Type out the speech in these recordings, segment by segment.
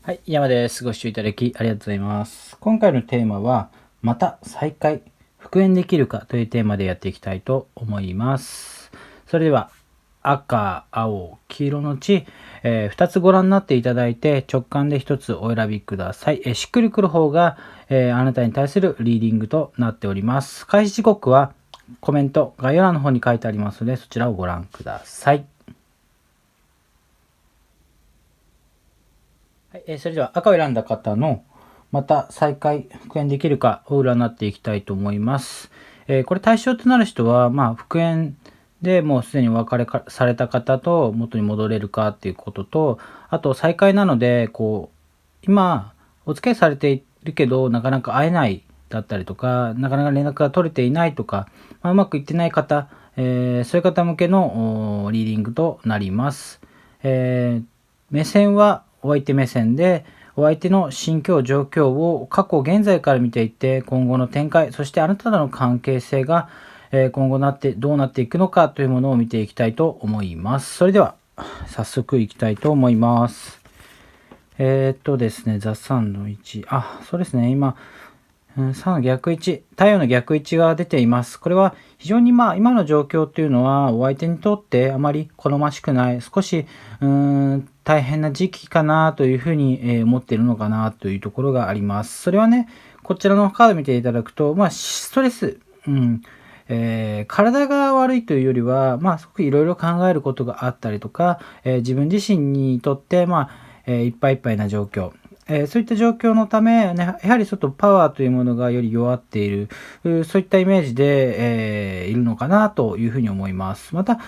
はい、山です。ご視聴いただきありがとうございます。今回のテーマは、また再開、復縁できるかというテーマでやっていきたいと思います。それでは、赤、青、黄色のうち、2つご覧になっていただいて、直感で1つお選びください。しっくりくる方が、あなたに対するリーディングとなっております。開始時刻はコメント、概要欄の方に書いてありますので、そちらをご覧ください。はい、それでは赤を選んだ方のまた再開復縁できるかを占っていきたいと思います。これ対象となる人は、復縁でもうすでにお別れされた方と元に戻れるかっていうことと、あと再開なので、今お付き合いされているけどなかなか会えないだったりとか、なかなか連絡が取れていないとか、うまくいってない方、そういう方向けのリーディングとなります。目線はお相手目線で、お相手の心境、状況を過去、現在から見ていって、今後の展開、そしてあなたとの関係性が、今後どうなっていくのかというものを見ていきたいと思います。それでは、早速いきたいと思います。ですね、ザ・サンの1。そうですね、今、3の逆位置、太陽の逆位置が出ています。これは非常に今の状況というのはお相手にとってあまり好ましくない、少し大変な時期かなというふうに思っているのかなというところがあります。それはね、こちらのカード見ていただくと、ストレス、体が悪いというよりは、すごくいろいろ考えることがあったりとか、自分自身にとって、いっぱいいっぱいな状況、そういった状況のため、やはりちょっとパワーというものがより弱っている、そういったイメージで、いるのかなというふうに思います。また、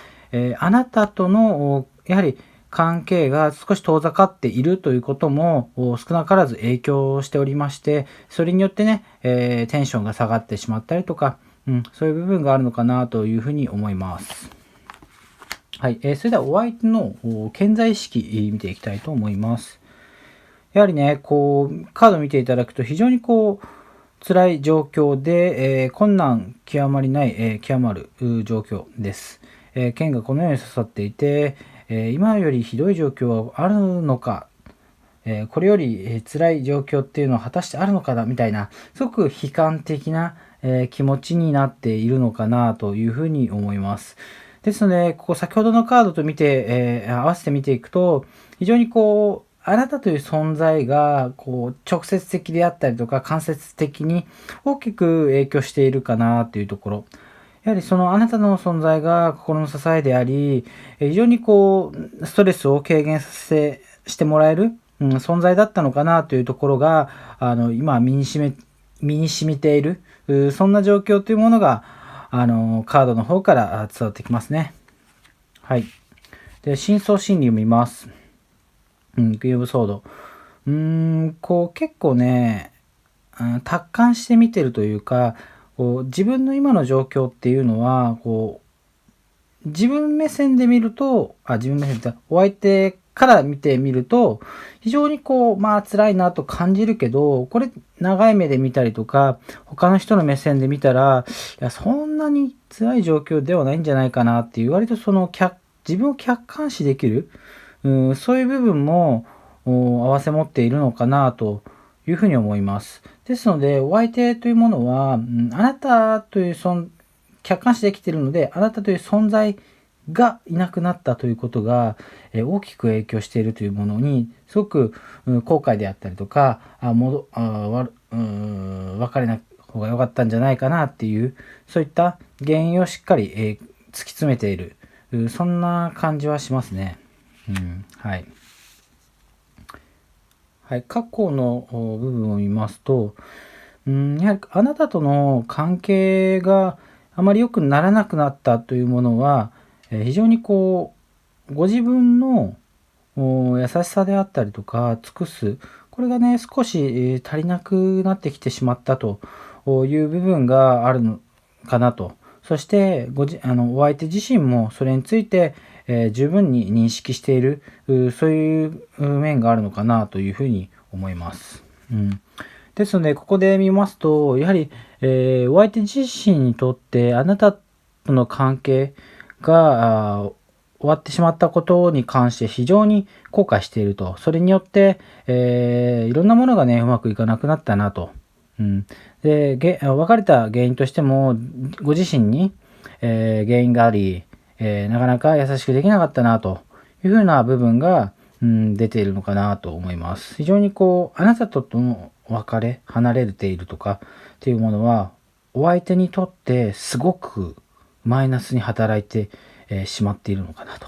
あなたとの、やはり関係が少し遠ざかっているということも少なからず影響しておりまして、それによってね、テンションが下がってしまったりとか、そういう部分があるのかなというふうに思います。はい、それではお相手の潜在意識見ていきたいと思います。やはりね、カード見ていただくと非常に辛い状況で、困難極まりない、極まる状況です。剣がこのように刺さっていて、今よりひどい状況はあるのか、これより辛い状況っていうのは果たしてあるのかなみたいな、すごく悲観的な、気持ちになっているのかなというふうに思います。ですので、ここ先ほどのカードと見て、合わせて見ていくと、非常にあなたという存在が、直接的であったりとか、間接的に大きく影響しているかなというところ。やはりそのあなたの存在が心の支えであり、非常にストレスを軽減してもらえる、存在だったのかなというところが、今身に染みている、そんな状況というものが、カードの方から伝わってきますね。はい。で、深層心理を見ます。グリーブソード。結構ね、達観して見てるというか、自分の今の状況っていうのは、自分目線で見ると、自分目線で、お相手から見てみると、非常に辛いなと感じるけど、これ長い目で見たりとか、他の人の目線で見たら、いや、そんなに辛い状況ではないんじゃないかなっていう、割と自分を客観視できる、そういう部分も合わせ持っているのかなというふうに思います。ですので、お相手というものは、あなたという客観視できているので、あなたという存在がいなくなったということが、大きく影響しているというものに、すごく、後悔であったりとか、別れない方が良かったんじゃないかなっていう、そういった原因をしっかり、突き詰めている、そんな感じはしますね。はい。はい、過去の部分を見ますと、やはりあなたとの関係があまり良くならなくなったというものは、非常にご自分の優しさであったりとか、尽くす、これがね、少し足りなくなってきてしまったという部分があるのかなと。そして、お相手自身もそれについて、十分に認識している、そういう面があるのかなというふうに思います。ですので、ここで見ますと、やはり、お相手自身にとって、あなたとの関係が終わってしまったことに関して非常に後悔していると。それによって、いろんなものがね、うまくいかなくなったなと。で、別れた原因としても、ご自身に、原因があり、なかなか優しくできなかったなというふうな部分が、出ているのかなと思います。非常にあなたとの別れ、離れているとかっていうものは、お相手にとってすごくマイナスに働いて、しまっているのかなと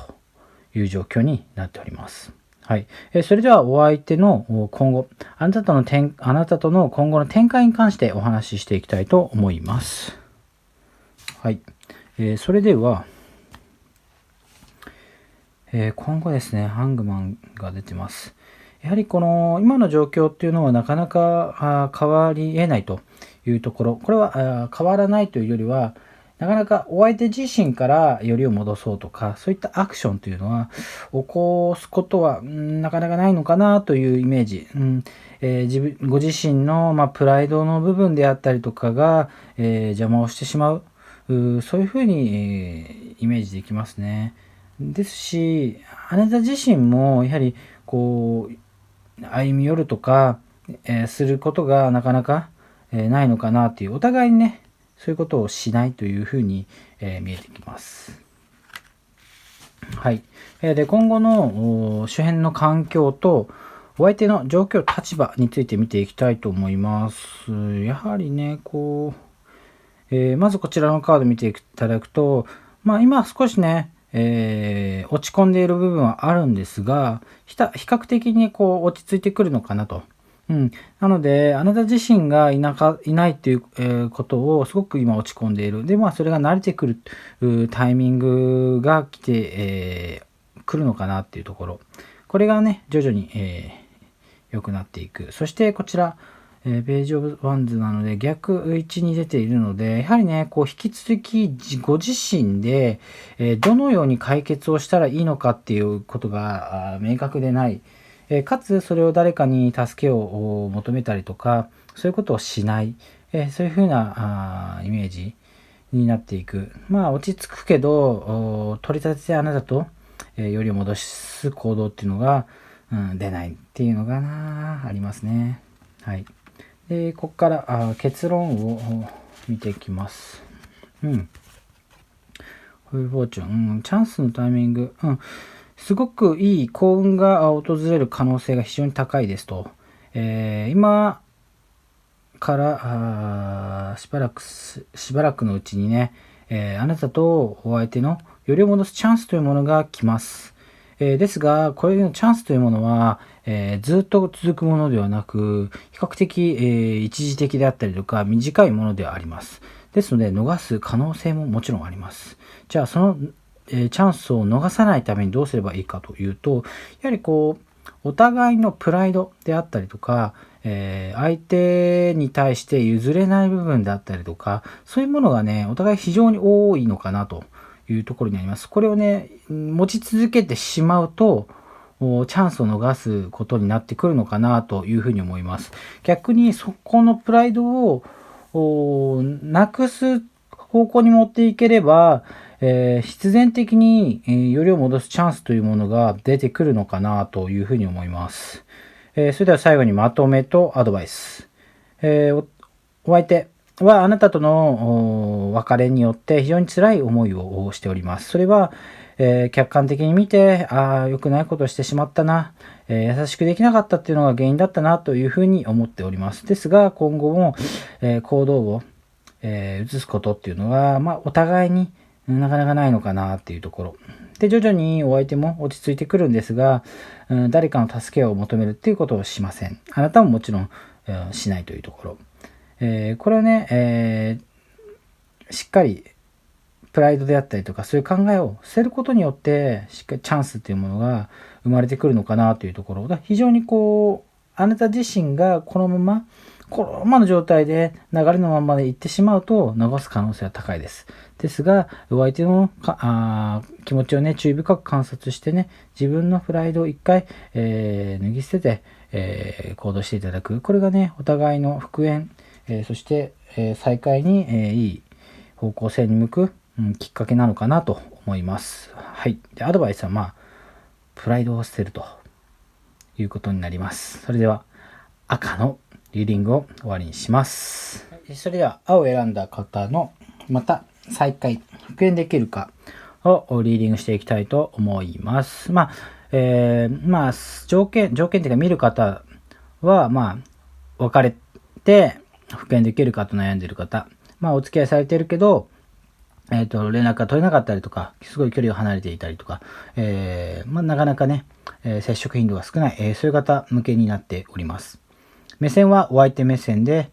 いう状況になっております。はい。それではお相手の今後、あなたとの今後の展開に関してお話ししていきたいと思います。はい。それでは、今後ですね、ハングマンが出てます。やはりこの今の状況っていうのはなかなか変わり得ないというところ、これは変わらないというよりは、なかなかお相手自身からよりを戻そうとか、そういったアクションというのは起こすことはなかなかないのかなというイメージ。ご自身の、プライドの部分であったりとかが、邪魔をしてしまう。そういうふうに、イメージできますね。ですし、あなた自身もやはり歩み寄るとか、することがなかなか、ないのかなっていう、お互いにね、そういうことをしないというふうに、見えてきます。はい。で、今後の周辺の環境と、お相手の状況、立場について見ていきたいと思います。やはりね、まずこちらのカード見ていただくと、今少しね、落ち込んでいる部分はあるんですが、比較的に落ち着いてくるのかなと。なので、あなた自身がいないという、ことをすごく今落ち込んでいる。で、それが慣れてくるタイミングが来て、くるのかなっていうところ。これがね、徐々に、良くなっていく。そしてこちら、ページオブワンズなので逆位置に出ているので、やはりね、引き続きご自身で、どのように解決をしたらいいのかっていうことが明確でない。かつそれを誰かに助けを求めたりとか、そういうことをしない。そういうふうなイメージになっていく。落ち着くけど、取り立ててあなたと、よりを戻す行動っていうのが、出ないっていうのがありますね。はい。で、ここから結論を見ていきます。フルフォーチュン、チャンスのタイミング、すごくいい幸運が訪れる可能性が非常に高いですと。今からしばらくのうちにね、あなたとお相手のよりを戻すチャンスというものが来ます。ですが、これのチャンスというものは、ずっと続くものではなく、比較的、一時的であったりとか、短いものではあります。ですので、逃す可能性ももちろんあります。じゃあ、その、チャンスを逃さないためにどうすればいいかというと、やはりお互いのプライドであったりとか、相手に対して譲れない部分であったりとか、そういうものがね、お互い非常に多いのかなというところになります。これをね、持ち続けてしまうと、チャンスを逃すことになってくるのかなというふうに思います。逆にそこのプライドをなくす方向に持っていければ、必然的に、よりを戻すチャンスというものが出てくるのかなというふうに思います。それでは最後にまとめとアドバイス。お相手はあなたとの別れによって非常に辛い思いをしております。それは、客観的に見て、良くないことをしてしまったな、優しくできなかったっていうのが原因だったなというふうに思っております。ですが、今後も、行動を、移すことっていうのは、お互いになかなかないのかなっていうところ。で、徐々にお相手も落ち着いてくるんですが、誰かの助けを求めるっていうことをしません。あなたももちろん、しないというところ。これはね、しっかりプライドであったりとかそういう考えを捨てることによってしっかりチャンスっていうものが生まれてくるのかなというところが非常にあなた自身がこのままの状態で流れのままで行ってしまうと逃す可能性は高いです。ですが、お相手の気持ちをね、注意深く観察してね、自分のプライドを一回、脱ぎ捨てて、行動していただく。これがね、お互いの復縁、そして、再会に、いい方向性に向く、きっかけなのかなと思います。はい。で、アドバイスはプライドを捨てるということになります。それでは、赤のリーディングを終わりにします。それでは、青を選んだ方の、また再開、復縁できるかをリーディングしていきたいと思います。条件っていうか見る方は、別れて復縁できるかと悩んでいる方、お付き合いされてるけど、連絡が取れなかったりとか、すごい距離を離れていたりとか、なかなかね、接触頻度が少ない、そういう方向けになっております。目線はお相手目線で、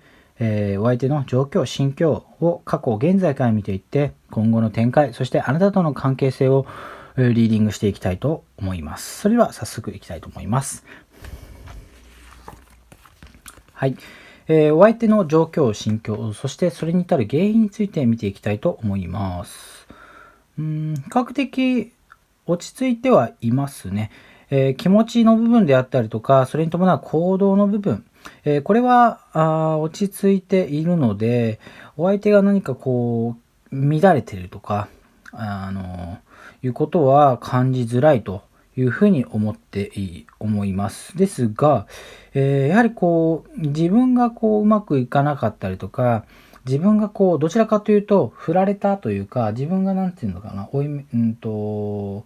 お相手の状況、心境を過去、現在から見ていって、今後の展開、そしてあなたとの関係性をリーディングしていきたいと思います。それでは早速いきたいと思います。はい。お相手の状況、心境、そしてそれに至る原因について見ていきたいと思います。比較的落ち着いてはいますね。気持ちの部分であったりとか、それに伴う行動の部分、これは落ち着いているので、お相手が何か乱れてるとか、いうことは感じづらいというふうに思います。ですが、やはり自分がうまくいかなかったりとか、自分がどちらかというと振られたというか、自分がなんていうのかな、逃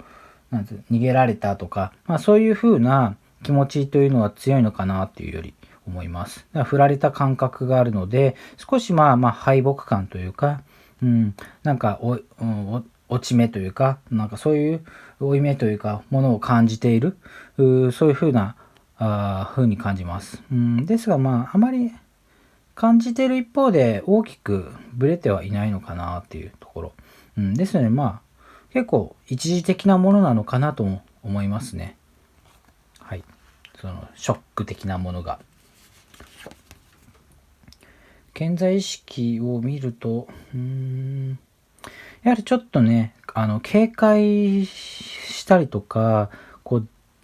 げられたとか、そういうふうな気持ちというのは強いのかなっていうより思います。だから振られた感覚があるので、少し敗北感というか、落ち目というか、そういう負い目というか、ものを感じている、そういうふうな、風に感じます。ですがあまり感じている一方で大きくブレてはいないのかなっていうところ。ですので結構一時的なものなのかなとも思いますね。はい。そのショック的なものが。健在意識を見ると、やはりちょっとね、警戒したりとか、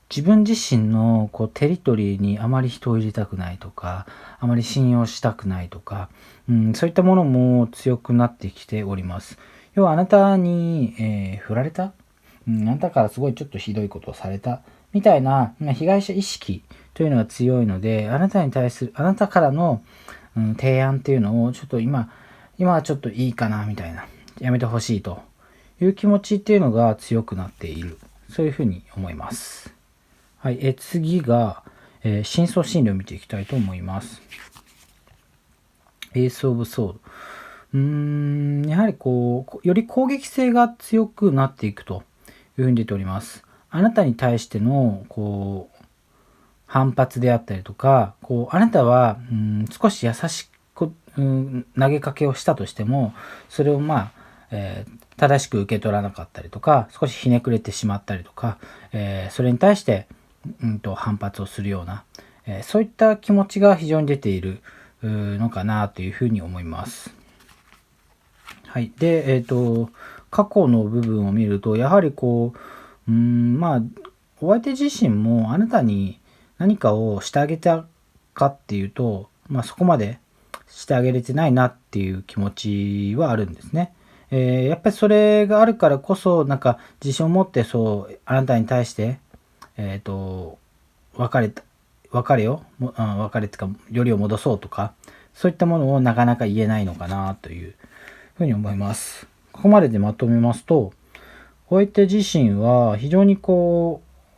自分自身のテリトリーにあまり人を入れたくないとか、あまり信用したくないとか、そういったものも強くなってきております。要はあなたに、振られた、あなたからすごいちょっとひどいことをされたみたいな、被害者意識というのが強いので、あなたに対する、あなたからの、提案っていうのをちょっと今はちょっといいかなみたいな、やめてほしいという気持ちっていうのが強くなっている。そういうふうに思います。はい。次が、深層心理を見ていきたいと思います。エースオブソード。やはりより攻撃性が強くなっていくというふうに出ております。あなたに対しての、反発であったりとか、あなたは、少し優しく、投げかけをしたとしても、それを正しく受け取らなかったりとか、少しひねくれてしまったりとか、それに対して、反発をするような、そういった気持ちが非常に出ているのかなというふうに思います。はい。で、過去の部分を見ると、やはりお相手自身もあなたに何かをしてあげたかっていうと、そこまでしてあげれてないなっていう気持ちはあるんですね。やっぱりそれがあるからこそ、自信を持ってあなたに対して、別れっていうか、よりを戻そうとか、そういったものをなかなか言えないのかなというふうに思います。ここまででまとめますと、お相手自身は非常に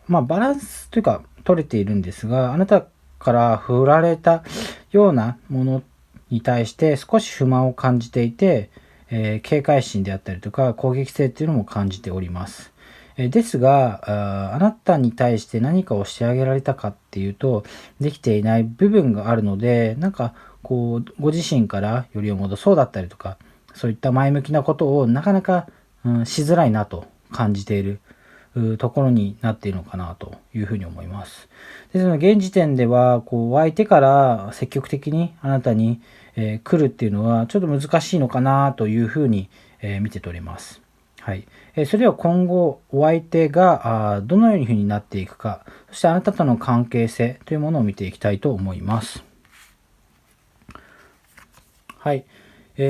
バランスというか取れているんですが、あなたから振られたようなものに対して少し不満を感じていて、警戒心であったりとか攻撃性っていうのも感じております。ですが、あなたに対して何かをしてあげられたかっていうと、できていない部分があるので、ご自身からよりを戻そうだったりとか、そういった前向きなことをなかなか、しづらいなと感じているところになっているのかなというふうに思います。ですので、現時点では、相手から積極的にあなたに、来るっていうのはちょっと難しいのかなというふうに、見て取れます。はい。それでは今後、お相手がどのようになっていくか、そしてあなたとの関係性というものを見ていきたいと思います。はい。そ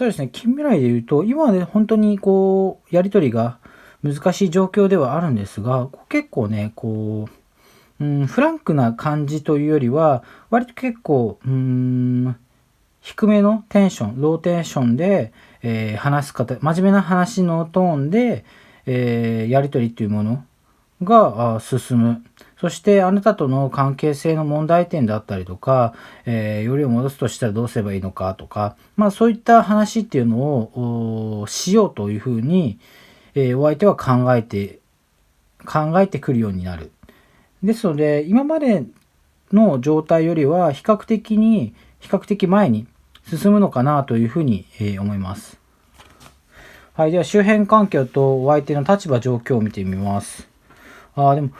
うですね、近未来で言うと、今はね、本当にこう、やりとりが難しい状況ではあるんですが、結構ね、こう、フランクな感じというよりは、割と結構、低めのテンション、ローテンションで、話す方、真面目な話のトーンで、やりとりというものが進む。そしてあなたとの関係性の問題点だったりとか、よりを戻すとしたらどうすればいいのかとか、そういった話っていうのをしようというふうに、お相手は考えてくるようになる。ですので、今までの状態よりは比較的前に進むのかなというふうに思います。はい、では周辺環境とお相手の立場状況を見てみます。でも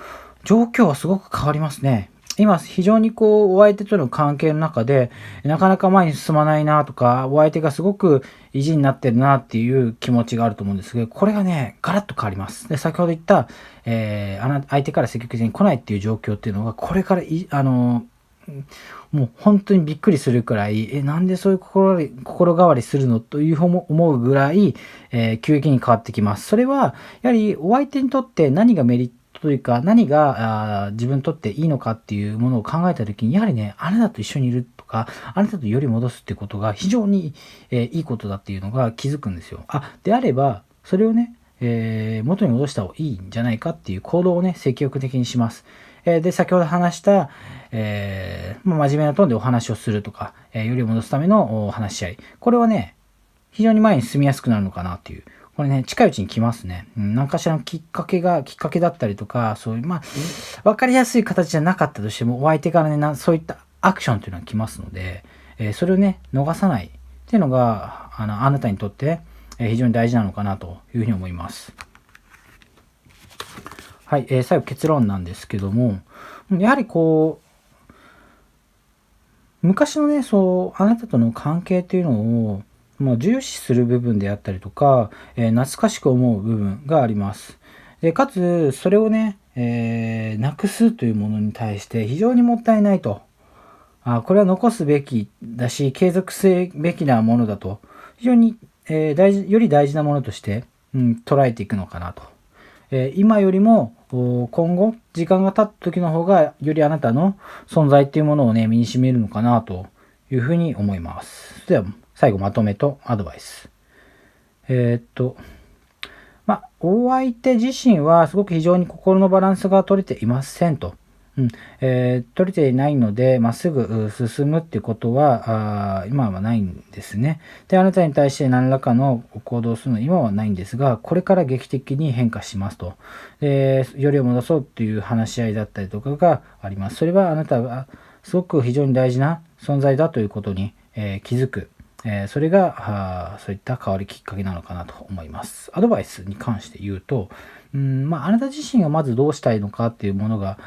状況はすごく変わりますね。今非常にこうお相手との関係の中でなかなか前に進まないなとか、お相手がすごく意地になってるなっていう気持ちがあると思うんですけど、これがねガラッと変わります。で、先ほど言った、相手から積極的に来ないっていう状況っていうのがこれからもう本当にびっくりするくらい、なんでそういう心変わりするのという思うぐらい、急激に変わってきます。それはやはりお相手にとって何がメリットというか、何が自分にとっていいのかっていうものを考えたときに、やはりね、あなたと一緒にいるとか、あなたとより戻すってことが非常に、いいことだっていうのが気づくんですよ。であれば、それをね、元に戻した方がいいんじゃないかっていう行動をね、積極的にします。で、先ほど話した、真面目なトーンでお話をするとか、よりを戻すための話し合い。これはね、非常に前に進みやすくなるのかなっていう。これね、近いうちに来ますね。何かしらのきっかけだったりとか、そういう、わかりやすい形じゃなかったとしても、お相手からね、そういったアクションというのが来ますので、それをね、逃さないっていうのが、あなたにとって、非常に大事なのかなというふうに思います。はい、最後結論なんですけども、やはりこう、昔のね、あなたとの関係っていうのを、重視する部分であったりとか、懐かしく思う部分があります。でかつ、それをね、なくすというものに対して非常にもったいないと。これは残すべきだし、継続すべきなものだと、非常に、より大事なものとして、捉えていくのかなと。今よりも今後時間が経った時の方がよりあなたの存在っていうものをね身に染みるのかなというふうに思います。では最後まとめとアドバイス。お相手自身はすごく非常に心のバランスが取れていませんと。取れていないので、まっすぐ進むっていうことは、今はないんですね。で、あなたに対して何らかの行動をするのは今はないんですが、これから劇的に変化しますと。よりを戻そうっていう話し合いだったりとかがあります。それはあなたがすごく非常に大事な存在だということに、気づく。それがそういった変わりきっかけなのかなと思います。アドバイスに関して言うと、あなた自身がまずどうしたいのかっていうものが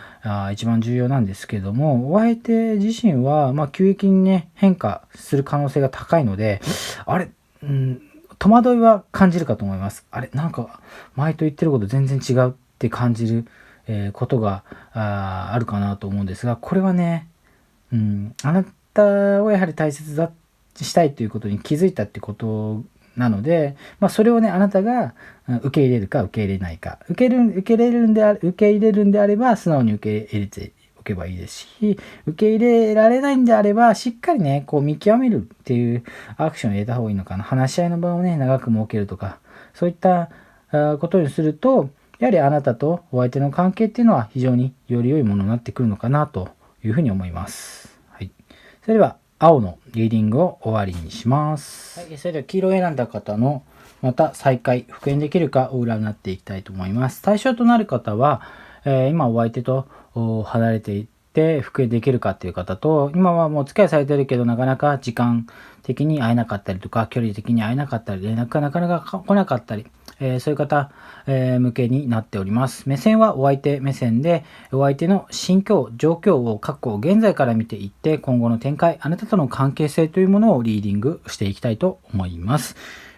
一番重要なんですけども、お相手自身は急激にね変化する可能性が高いので、戸惑いは感じるかと思います。なんか前と言ってること全然違うって感じる、ことがあるかなと思うんですが、これはね、あなたをやはり大切だしたいということに気づいたってことなので、それをね、あなたが受け入れるか受け入れないか。受け入れるんであれば、素直に受け入れておけばいいですし、受け入れられないんであれば、しっかりね、こう見極めるっていうアクションを入れた方がいいのかな。話し合いの場をね、長く設けるとか、そういったことにすると、やはりあなたとお相手の関係っていうのは非常により良いものになってくるのかなというふうに思います。はい。それでは、青のリーディングを終わりにします。はい、それでは黄色を選んだ方のまた再開、復縁できるかを占っていきたいと思います。対象となる方は、今お相手と離れていって復縁できるかっていう方と、今はもうお付き合いされてるけどなかなか時間的に会えなかったりとか、距離的に会えなかったり、連絡がなかなか来なかったり、そういう方、向けになっております。目線はお相手目線で、お相手の心境、状況を過去、現在から見ていって、今後の展開、あなたとの関係性というものをリーディングしていきたいと思います。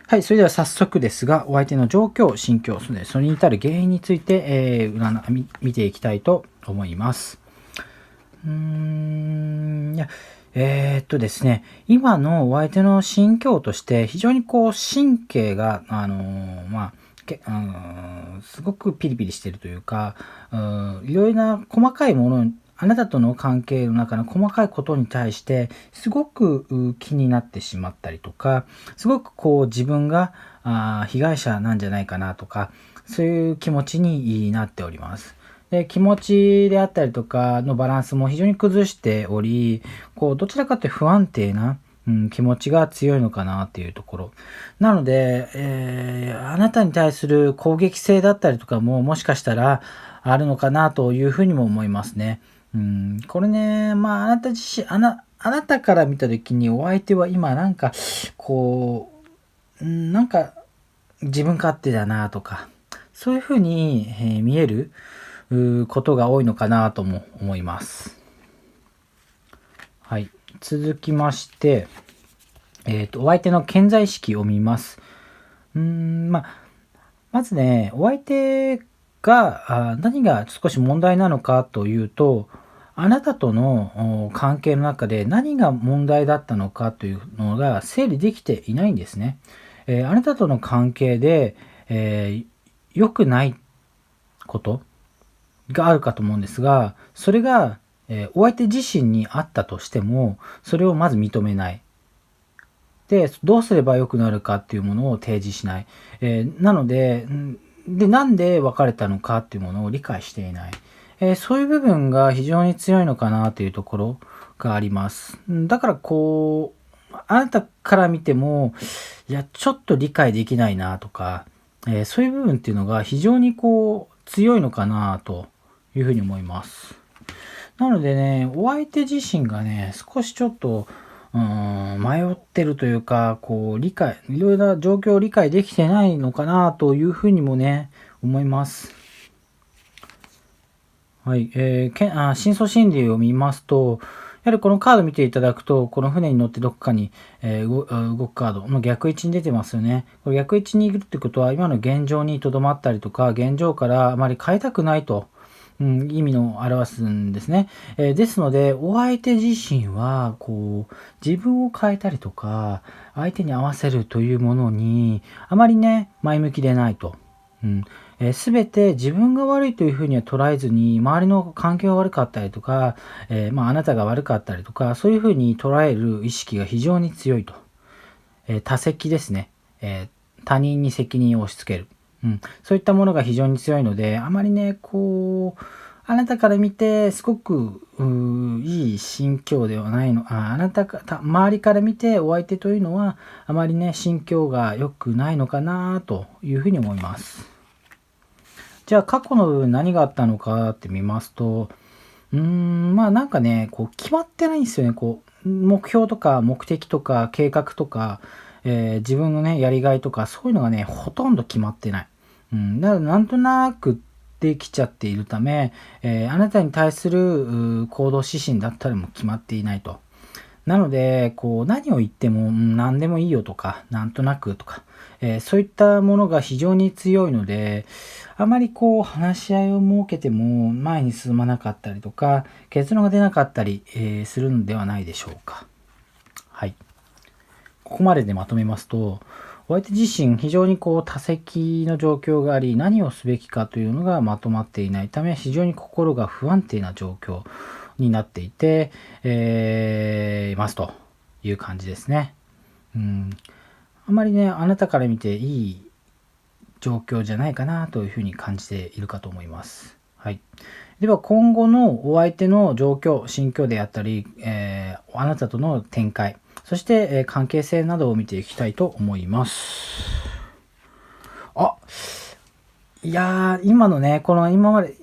はい、それでは早速ですが、お相手の状況、心境、それに至る原因について、見ていきたいと思います。ですね、今のお相手の心境として、非常に神経が、すごくピリピリしてるというか、いろいろな細かいもの、あなたとの関係の中の細かいことに対して、すごく気になってしまったりとか、すごく自分が被害者なんじゃないかなとか、そういう気持ちになっております。で、気持ちであったりとかのバランスも非常に崩しており、どちらかというと不安定な、気持ちが強いのかなっていうところ。なので、あなたに対する攻撃性だったりとかももしかしたらあるのかなというふうにも思いますね。これね、あなた自身、あなたから見たときにお相手は今なんか、なんか自分勝手だなとか、そういうふうに、見えることが多いのかなとも思います。はい。続きまして、お相手の潜在意識を見ます。まずね、お相手が何が少し問題なのかというと、あなたとの関係の中で何が問題だったのかというのが整理できていないんですね。あなたとの関係で、良くないことがあるかと思うんですが、それが、お相手自身にあったとしても、それをまず認めない。で、どうすれば良くなるかっていうものを提示しない。なので、なんで別れたのかっていうものを理解していない。そういう部分が非常に強いのかなというところがあります。だからあなたから見ても、いや、ちょっと理解できないなとか、そういう部分っていうのが非常に強いのかなというふうに思います。なのでね、お相手自身がね、少しちょっと、迷ってるというか、いろいろな状況を理解できてないのかなというふうにもね、思います。はい。深層心理を見ますと、やはりこのカード見ていただくと、この船に乗ってどこかに、動くカードの逆位置に出てますよね。これ逆位置にいるってことは、今の現状に留まったりとか、現状からあまり変えたくないと。意味の表すんですね。ですので、お相手自身は、自分を変えたりとか、相手に合わせるというものに、あまりね、前向きでないと。すべて自分が悪いというふうには捉えずに、周りの環境が悪かったりとか、あなたが悪かったりとか、そういうふうに捉える意識が非常に強いと。他責ですね。他人に責任を押し付ける。そういったものが非常に強いので、あまりね、あなたから見て、すごく、いい心境ではないの。周りから見てお相手というのは、あまりね、心境が良くないのかなというふうに思います。じゃあ、過去の部分何があったのかって見ますと、なんかね、決まってないんですよね。目標とか目的とか計画とか、自分のね、やりがいとか、そういうのがね、ほとんど決まってない。だからなんとなくできちゃっているため、あなたに対する行動指針だったりも決まっていないと。なので、何を言っても、何でもいいよとか、なんとなくとか、そういったものが非常に強いので、あまり話し合いを設けても前に進まなかったりとか、結論が出なかったり、するのではないでしょうか。はい。ここまででまとめますと、お相手自身非常に多責の状況があり、何をすべきかというのがまとまっていないため、非常に心が不安定な状況になっていて、ますという感じですね。あまりね、あなたから見ていい状況じゃないかなというふうに感じているかと思います。はい。では今後のお相手の状況、心境であったり、あなたとの展開、そして、関係性などを見ていきたいと思います。いやー、今のね、今まで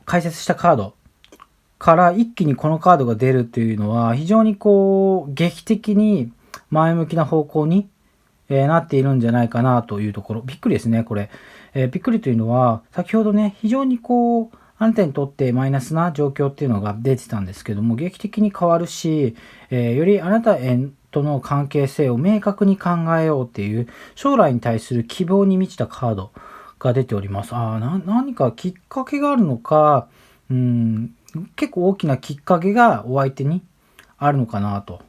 解説したカードから一気にこのカードが出るっていうのは、非常に劇的に前向きな方向に、なっているんじゃないかなというところ。びっくりですね、これ。びっくりというのは、先ほどね、非常にあなたにとってマイナスな状況っていうのが出てたんですけども、劇的に変わるし、よりあなたとの関係性を明確に考えようっていう、将来に対する希望に満ちたカードが出ております。何かきっかけがあるのか、結構大きなきっかけがお相手にあるのかなと。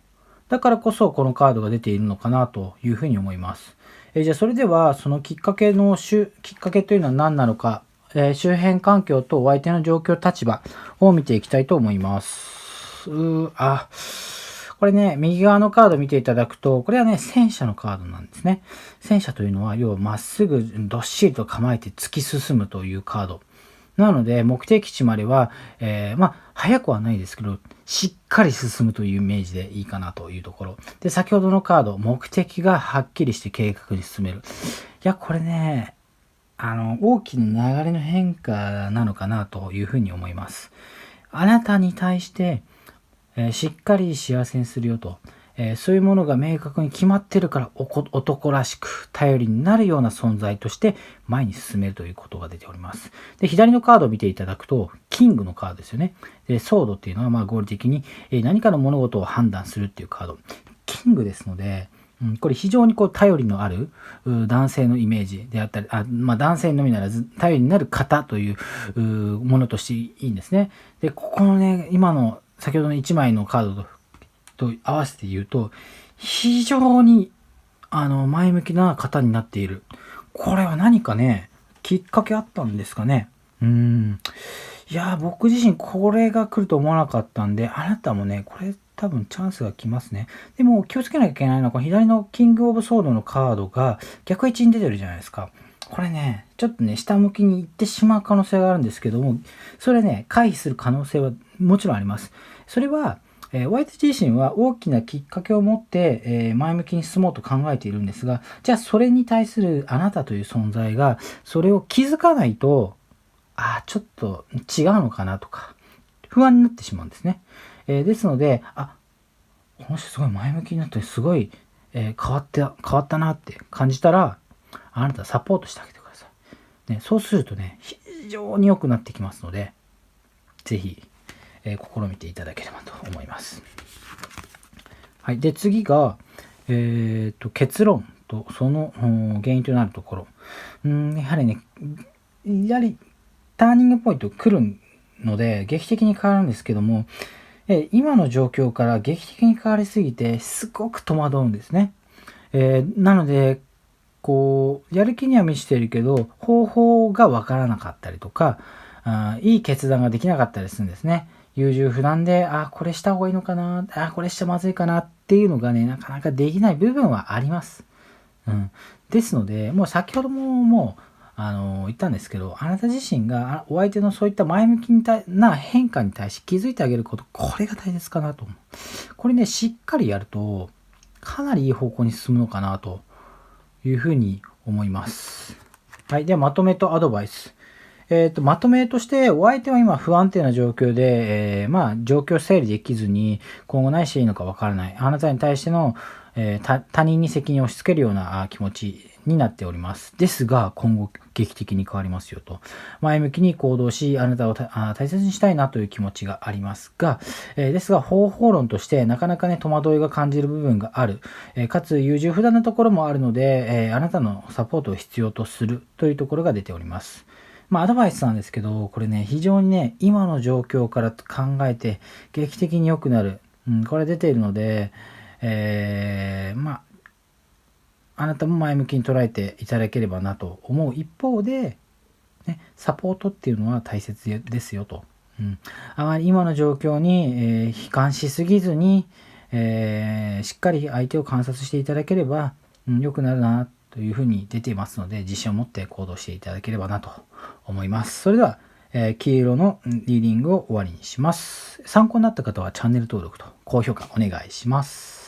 だからこそこのカードが出ているのかなというふうに思います。じゃあそれではそのきっかけというのは何なのか、周辺環境とお相手の状況立場を見ていきたいと思います。これね、右側のカードを見ていただくと、これはね、戦車のカードなんですね。戦車というのは、要はまっすぐどっしりと構えて突き進むというカード。なので、目的地までは、早くはないですけど、しっかり進むというイメージでいいかなというところ。で、先ほどのカード、目的がはっきりして計画に進める。いや、これね、大きな流れの変化なのかなというふうに思います。あなたに対して、しっかり幸せにするよと。そういうものが明確に決まってるから男らしく頼りになるような存在として前に進めるということが出ております。で、左のカードを見ていただくと、キングのカードですよね。で、ソードっていうのは合理的に何かの物事を判断するっていうカード。キングですので、これ非常に頼りのある男性のイメージであったり、男性のみならず頼りになる方というものとしていいんですね。で、ここのね、今の先ほどの1枚のカードと合わせて言うと、非常に前向きな方になっている。これは何かね、きっかけあったんですかね。いや僕自身これが来ると思わなかったんで、あなたもね、これ多分チャンスが来ますね。でも気をつけなきゃいけないのは、この左のキングオブソードのカードが逆位置に出てるじゃないですか。これね、ちょっとね、下向きに行ってしまう可能性があるんですけども、それね、回避する可能性はもちろんあります。それは、ホワイト自身は大きなきっかけを持って、前向きに進もうと考えているんですが、じゃあそれに対するあなたという存在が、それを気づかないと、ちょっと違うのかなとか、不安になってしまうんですね。ですので、この人すごい前向きになってすごい、変わったなって感じたら、あなたサポートしてあげてください。ね、そうするとね、非常に良くなってきますので、ぜひ、試みていただければと思います。はい。で、次が、結論とその原因となるところ。やはりね、ターニングポイント来るので、劇的に変わるんですけども、今の状況から劇的に変わりすぎて、すごく戸惑うんですね。なので、やる気には満ちているけど、方法がわからなかったりとか、いい決断ができなかったりするんですね。優柔不断で、これした方がいいのかな、これしちゃまずいかなっていうのがね、なかなかできない部分はあります。ですので、もう先ほども言ったんですけど、あなた自身がお相手のそういった前向きな変化に対し気づいてあげること、これが大切かなと思う。これね、しっかりやると、かなりいい方向に進むのかなというふうに思います。はい。では、まとめとアドバイス。まとめとして、お相手は今不安定な状況で、状況整理できずに、今後何していいのかわからない。あなたに対しての、他人に責任を押し付けるような気持ちになっております。ですが、今後劇的に変わりますよと。前向きに行動し、あなたを大切にしたいなという気持ちがありますが、ですが、方法論としてなかなかね、戸惑いが感じる部分がある。かつ、優柔不断なところもあるので、あなたのサポートを必要とするというところが出ております。アドバイスなんですけど、これね、非常にね、今の状況から考えて、劇的に良くなる。これ出ているので、あなたも前向きに捉えていただければなと思う一方で、ね、サポートっていうのは大切ですよと。あまり今の状況に、悲観しすぎずに、しっかり相手を観察していただければ、良くなるなというふうに出ていますので、自信を持って行動していただければなと思います。それでは、黄色のリーディングを終わりにします。参考になった方はチャンネル登録と高評価お願いします。